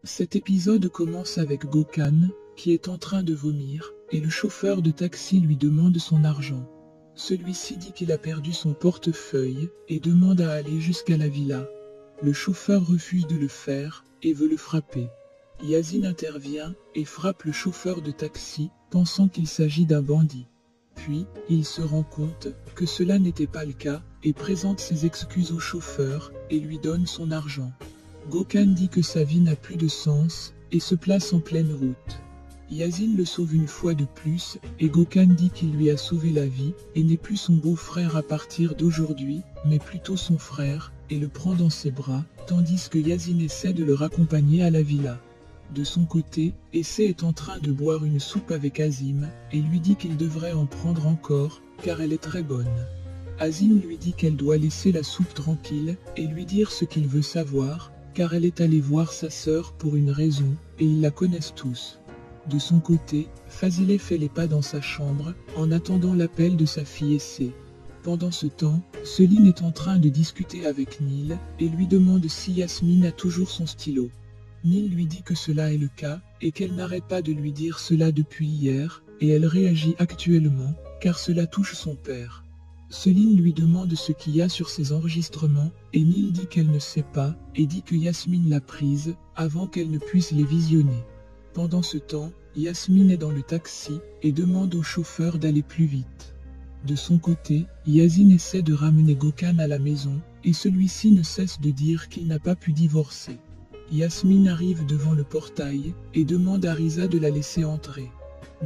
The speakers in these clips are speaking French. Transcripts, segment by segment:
Cet épisode commence avec Gökhan, qui est en train de vomir, et le chauffeur de taxi lui demande son argent. Celui-ci dit qu'il a perdu son portefeuille, et demande à aller jusqu'à la villa. Le chauffeur refuse de le faire, et veut le frapper. Yasin intervient, et frappe le chauffeur de taxi, pensant qu'il s'agit d'un bandit. Puis, il se rend compte que cela n'était pas le cas, et présente ses excuses au chauffeur, et lui donne son argent. Gökhan dit que sa vie n'a plus de sens, et se place en pleine route. Yasin le sauve une fois de plus, et Gökhan dit qu'il lui a sauvé la vie, et n'est plus son beau-frère à partir d'aujourd'hui, mais plutôt son frère, et le prend dans ses bras, tandis que Yasin essaie de le raccompagner à la villa. De son côté, Essay est en train de boire une soupe avec Azim, et lui dit qu'il devrait en prendre encore, car elle est très bonne. Azim lui dit qu'elle doit laisser la soupe tranquille, et lui dire ce qu'il veut savoir, car elle est allée voir sa sœur pour une raison, et ils la connaissent tous. De son côté, Fazile fait les pas dans sa chambre, en attendant l'appel de sa fille Essay. Pendant ce temps, Céline est en train de discuter avec Neil, et lui demande si Yasmine a toujours son stylo. Neil lui dit que cela est le cas, et qu'elle n'arrête pas de lui dire cela depuis hier, et elle réagit actuellement, car cela touche son père. Céline lui demande ce qu'il y a sur ses enregistrements, et Neil dit qu'elle ne sait pas, et dit que Yasmine l'a prise, avant qu'elle ne puisse les visionner. Pendant ce temps, Yasmine est dans le taxi, et demande au chauffeur d'aller plus vite. De son côté, Yasin essaie de ramener Gökhan à la maison, et celui-ci ne cesse de dire qu'il n'a pas pu divorcer. Yasmine arrive devant le portail, et demande à Riza de la laisser entrer.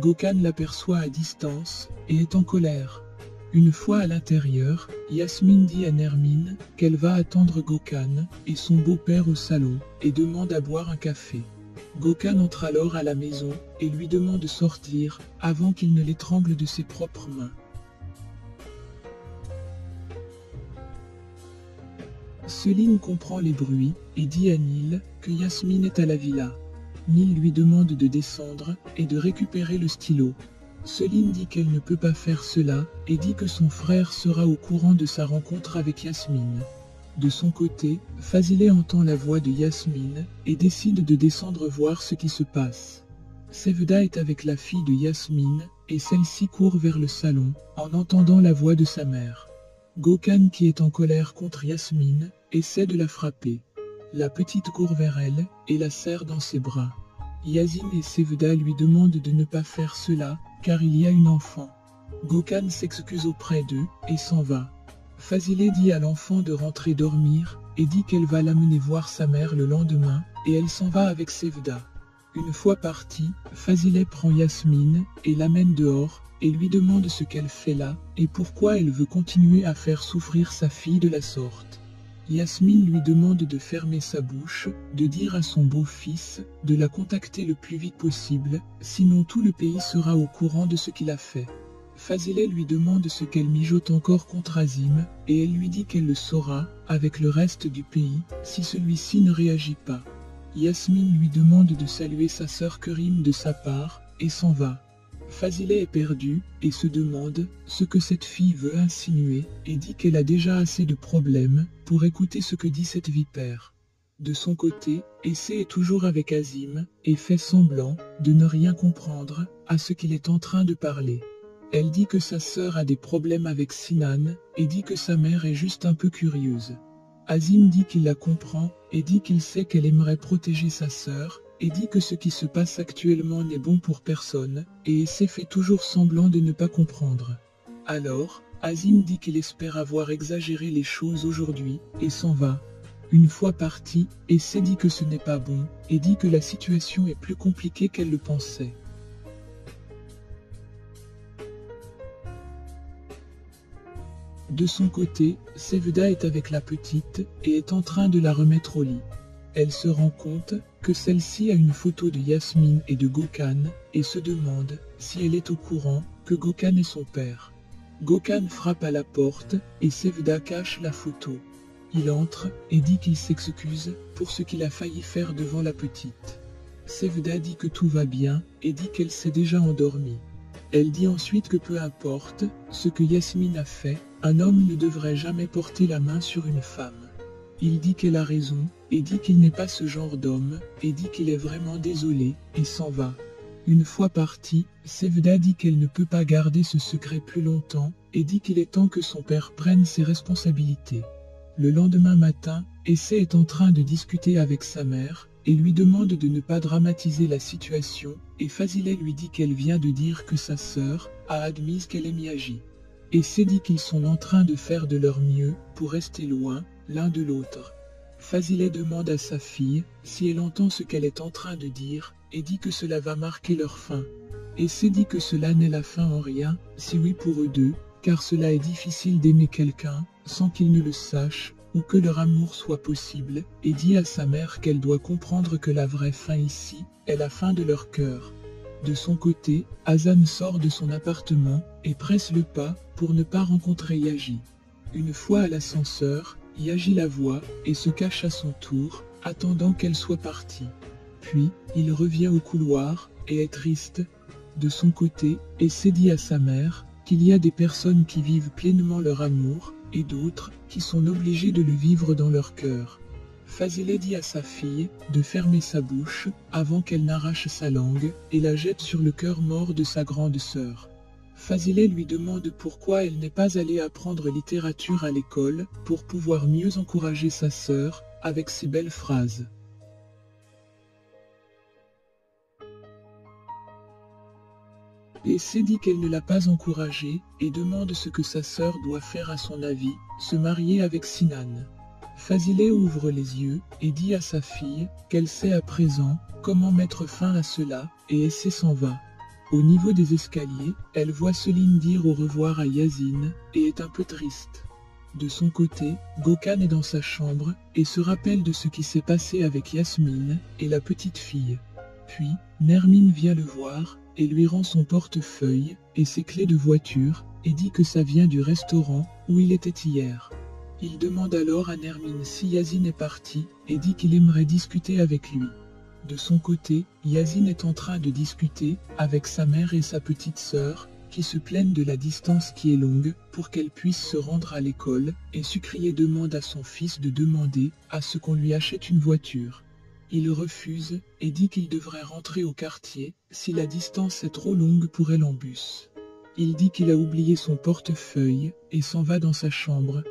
Gökhan l'aperçoit à distance, et est en colère. Une fois à l'intérieur, Yasmine dit à Nermine qu'elle va attendre Gökhan et son beau-père au salon, et demande à boire un café. Gökhan entre alors à la maison, et lui demande de sortir, avant qu'il ne l'étrangle de ses propres mains. Céline comprend les bruits, et dit à Neil que Yasmine est à la villa. Neil lui demande de descendre, et de récupérer le stylo. Céline dit qu'elle ne peut pas faire cela, et dit que son frère sera au courant de sa rencontre avec Yasmine. De son côté, Fazile entend la voix de Yasmine, et décide de descendre voir ce qui se passe. Sevda est avec la fille de Yasmine, et celle-ci court vers le salon, en entendant la voix de sa mère. Gökhan, qui est en colère contre Yasmine, essaie de la frapper. La petite court vers elle, et la serre dans ses bras. Yasin et Sevda lui demandent de ne pas faire cela, car il y a une enfant. Gökhan s'excuse auprès d'eux, et s'en va. Fazile dit à l'enfant de rentrer dormir, et dit qu'elle va l'amener voir sa mère le lendemain, et elle s'en va avec Sevda. Une fois partie, Fazile prend Yasmine, et l'amène dehors, et lui demande ce qu'elle fait là, et pourquoi elle veut continuer à faire souffrir sa fille de la sorte. Yasmine lui demande de fermer sa bouche, de dire à son beau-fils de la contacter le plus vite possible, sinon tout le pays sera au courant de ce qu'il a fait. Fazile lui demande ce qu'elle mijote encore contre Azim, et elle lui dit qu'elle le saura, avec le reste du pays, si celui-ci ne réagit pas. Yasmine lui demande de saluer sa sœur Kerim de sa part, et s'en va. Fazile est perdu, et se demande ce que cette fille veut insinuer, et dit qu'elle a déjà assez de problèmes pour écouter ce que dit cette vipère. De son côté, Essay est toujours avec Azim, et fait semblant de ne rien comprendre à ce qu'il est en train de parler. Elle dit que sa sœur a des problèmes avec Sinan, et dit que sa mère est juste un peu curieuse. Azim dit qu'il la comprend, et dit qu'il sait qu'elle aimerait protéger sa sœur, et dit que ce qui se passe actuellement n'est bon pour personne, et Essay fait toujours semblant de ne pas comprendre. Alors, Azim dit qu'il espère avoir exagéré les choses aujourd'hui, et s'en va. Une fois parti, Essay dit que ce n'est pas bon, et dit que la situation est plus compliquée qu'elle le pensait. De son côté, Sevda est avec la petite, et est en train de la remettre au lit. Elle se rend compte que celle-ci a une photo de Yasmine et de Gökhan, et se demande si elle est au courant que Gökhan est son père. Gökhan frappe à la porte, et Sevda cache la photo. Il entre, et dit qu'il s'excuse pour ce qu'il a failli faire devant la petite. Sevda dit que tout va bien, et dit qu'elle s'est déjà endormie. Elle dit ensuite que peu importe ce que Yasmine a fait, un homme ne devrait jamais porter la main sur une femme. Il dit qu'elle a raison, et dit qu'il n'est pas ce genre d'homme, et dit qu'il est vraiment désolé, et s'en va. Une fois partie, Sevda dit qu'elle ne peut pas garder ce secret plus longtemps, et dit qu'il est temps que son père prenne ses responsabilités. Le lendemain matin, Essay est en train de discuter avec sa mère, et lui demande de ne pas dramatiser la situation, et Fazileh lui dit qu'elle vient de dire que sa sœur a admis qu'elle est Miyagi. Essay dit qu'ils sont en train de faire de leur mieux pour rester loin l'un de l'autre. Fazileh demande à sa fille si elle entend ce qu'elle est en train de dire, et dit que cela va marquer leur fin. Essay dit que cela n'est la fin en rien, si oui pour eux deux, car cela est difficile d'aimer quelqu'un sans qu'ils ne le sachent, ou que leur amour soit possible, et dit à sa mère qu'elle doit comprendre que la vraie fin ici est la fin de leur cœur. De son côté, Hazan sort de son appartement et presse le pas pour ne pas rencontrer Yaji. Une fois à l'ascenseur, Yaji la voit et se cache à son tour, attendant qu'elle soit partie. Puis, il revient au couloir et est triste. De son côté, Essay dit à sa mère qu'il y a des personnes qui vivent pleinement leur amour, et d'autres qui sont obligées de le vivre dans leur cœur. Fazileh dit à sa fille de fermer sa bouche avant qu'elle n'arrache sa langue et la jette sur le cœur mort de sa grande sœur. Fazileh lui demande pourquoi elle n'est pas allée apprendre littérature à l'école pour pouvoir mieux encourager sa sœur avec ces belles phrases. Essay dit qu'elle ne l'a pas encouragée et demande ce que sa sœur doit faire à son avis, se marier avec Sinan. Fazileh ouvre les yeux et dit à sa fille qu'elle sait à présent comment mettre fin à cela, et Essay s'en va. Au niveau des escaliers, elle voit Selim dire au revoir à Yasine et est un peu triste. De son côté, Gokhan est dans sa chambre et se rappelle de ce qui s'est passé avec Yasmine et la petite fille. Puis, Nermine vient le voir et lui rend son portefeuille et ses clés de voiture et dit que ça vient du restaurant où il était hier. Il demande alors à Nermine si Yasine est parti et dit qu'il aimerait discuter avec lui. De son côté, Yasine est en train de discuter avec sa mère et sa petite sœur qui se plaignent de la distance qui est longue pour qu'elle puisse se rendre à l'école, et Sucrier demande à son fils de demander à ce qu'on lui achète une voiture. Il refuse et dit qu'il devrait rentrer au quartier si la distance est trop longue pour elle en bus. Il dit qu'il a oublié son portefeuille et s'en va dans sa chambre.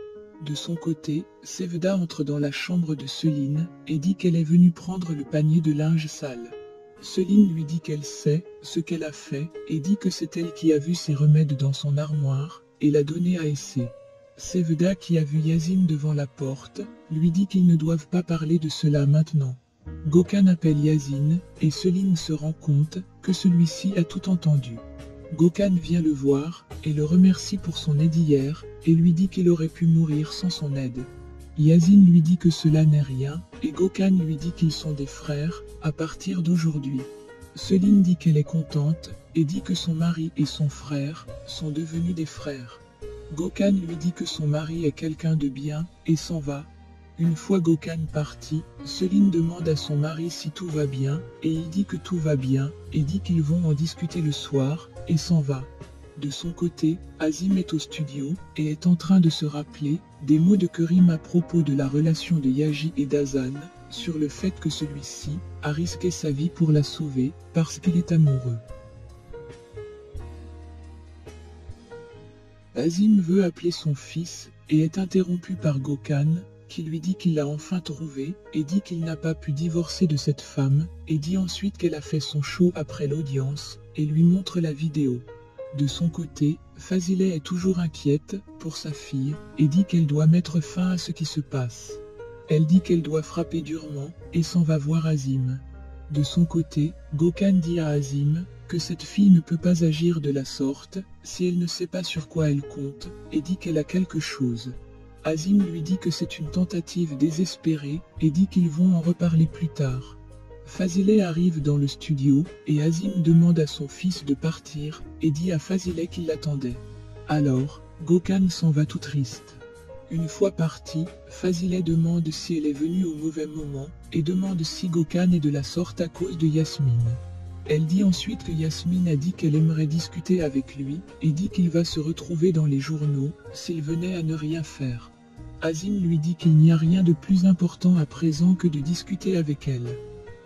De son côté, Sevda entre dans la chambre de Selim et dit qu'elle est venue prendre le panier de linge sale. Selim lui dit qu'elle sait ce qu'elle a fait et dit que c'est elle qui a vu ses remèdes dans son armoire et l'a donné à Essay. Sevda, qui a vu Yasine devant la porte, lui dit qu'ils ne doivent pas parler de cela maintenant. Gokhan appelle Yasine et Selim se rend compte que celui-ci a tout entendu. Gokhan vient le voir et le remercie pour son aide hier et lui dit qu'il aurait pu mourir sans son aide. Yasine lui dit que cela n'est rien et Gokhan lui dit qu'ils sont des frères à partir d'aujourd'hui. Selim dit qu'elle est contente et dit que son mari et son frère sont devenus des frères. Gokhan lui dit que son mari est quelqu'un de bien et s'en va. Une fois Gokhan parti, Selim demande à son mari si tout va bien, et il dit que tout va bien, et dit qu'ils vont en discuter le soir, et s'en va. De son côté, Azim est au studio, et est en train de se rappeler des mots de Kerim à propos de la relation de Yaji et d'Hazan, sur le fait que celui-ci a risqué sa vie pour la sauver, parce qu'il est amoureux. Azim veut appeler son fils, et est interrompu par Gokhan, qui lui dit qu'il l'a enfin trouvé, et dit qu'il n'a pas pu divorcer de cette femme, et dit ensuite qu'elle a fait son show après l'audience, et lui montre la vidéo. De son côté, Fazileh est toujours inquiète pour sa fille, et dit qu'elle doit mettre fin à ce qui se passe. Elle dit qu'elle doit frapper durement, et s'en va voir Azim. De son côté, Gokhan dit à Azim que cette fille ne peut pas agir de la sorte, si elle ne sait pas sur quoi elle compte, et dit qu'elle a quelque chose. Azim lui dit que c'est une tentative désespérée et dit qu'ils vont en reparler plus tard. Fazileh arrive dans le studio et Azim demande à son fils de partir et dit à Fazileh qu'il l'attendait. Alors, Gokhan s'en va tout triste. Une fois parti, Fazileh demande si elle est venue au mauvais moment et demande si Gokhan est de la sorte à cause de Yasmine. Elle dit ensuite que Yasmine a dit qu'elle aimerait discuter avec lui et dit qu'il va se retrouver dans les journaux s'il venait à ne rien faire. Azim lui dit qu'il n'y a rien de plus important à présent que de discuter avec elle.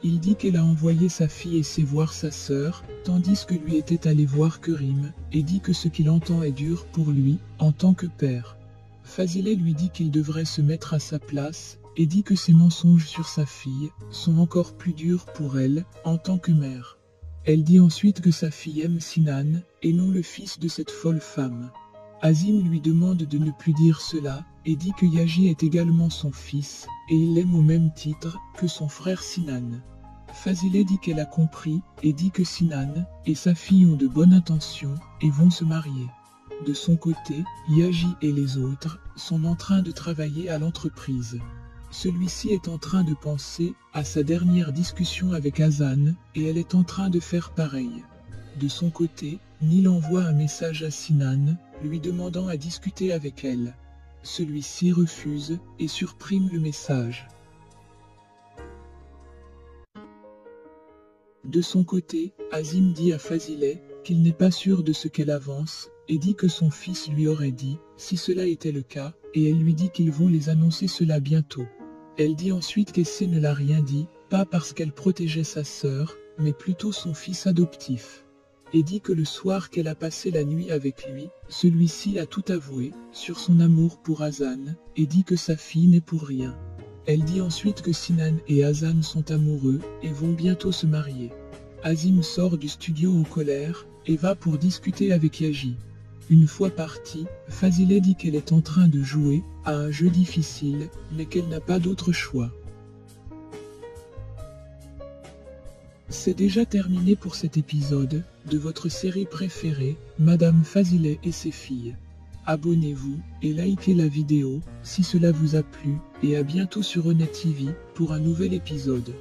Il dit qu'elle a envoyé sa fille essayer voir sa sœur, tandis que lui était allé voir Kerim, et dit que ce qu'il entend est dur pour lui, en tant que père. Fazileh lui dit qu'il devrait se mettre à sa place, et dit que ses mensonges sur sa fille sont encore plus durs pour elle, en tant que mère. Elle dit ensuite que sa fille aime Sinan, et non le fils de cette folle femme. Azim lui demande de ne plus dire cela, et dit que Yaji est également son fils, et il l'aime au même titre que son frère Sinan. Fazileh dit qu'elle a compris, et dit que Sinan et sa fille ont de bonnes intentions, et vont se marier. De son côté, Yaji et les autres sont en train de travailler à l'entreprise. Celui-ci est en train de penser à sa dernière discussion avec Hassan, et elle est en train de faire pareil. De son côté, Nil envoie un message à Sinan, lui demandant à discuter avec elle. Celui-ci refuse et supprime le message. De son côté, Azim dit à Fazileh qu'il n'est pas sûr de ce qu'elle avance, et dit que son fils lui aurait dit, si cela était le cas, et elle lui dit qu'ils vont les annoncer cela bientôt. Elle dit ensuite qu'Essé ne l'a rien dit, pas parce qu'elle protégeait sa sœur, mais plutôt son fils adoptif. Et dit que le soir qu'elle a passé la nuit avec lui, celui-ci a tout avoué sur son amour pour Hassan, et dit que sa fille n'est pour rien. Elle dit ensuite que Sinan et Hassan sont amoureux, et vont bientôt se marier. Azim sort du studio en colère, et va pour discuter avec Yaji. Une fois partie, Fazileh dit qu'elle est en train de jouer à un jeu difficile, mais qu'elle n'a pas d'autre choix. C'est déjà terminé pour cet épisode de votre série préférée, Madame Fazileh et ses filles. Abonnez-vous et likez la vidéo si cela vous a plu, et à bientôt sur Honnête TV pour un nouvel épisode.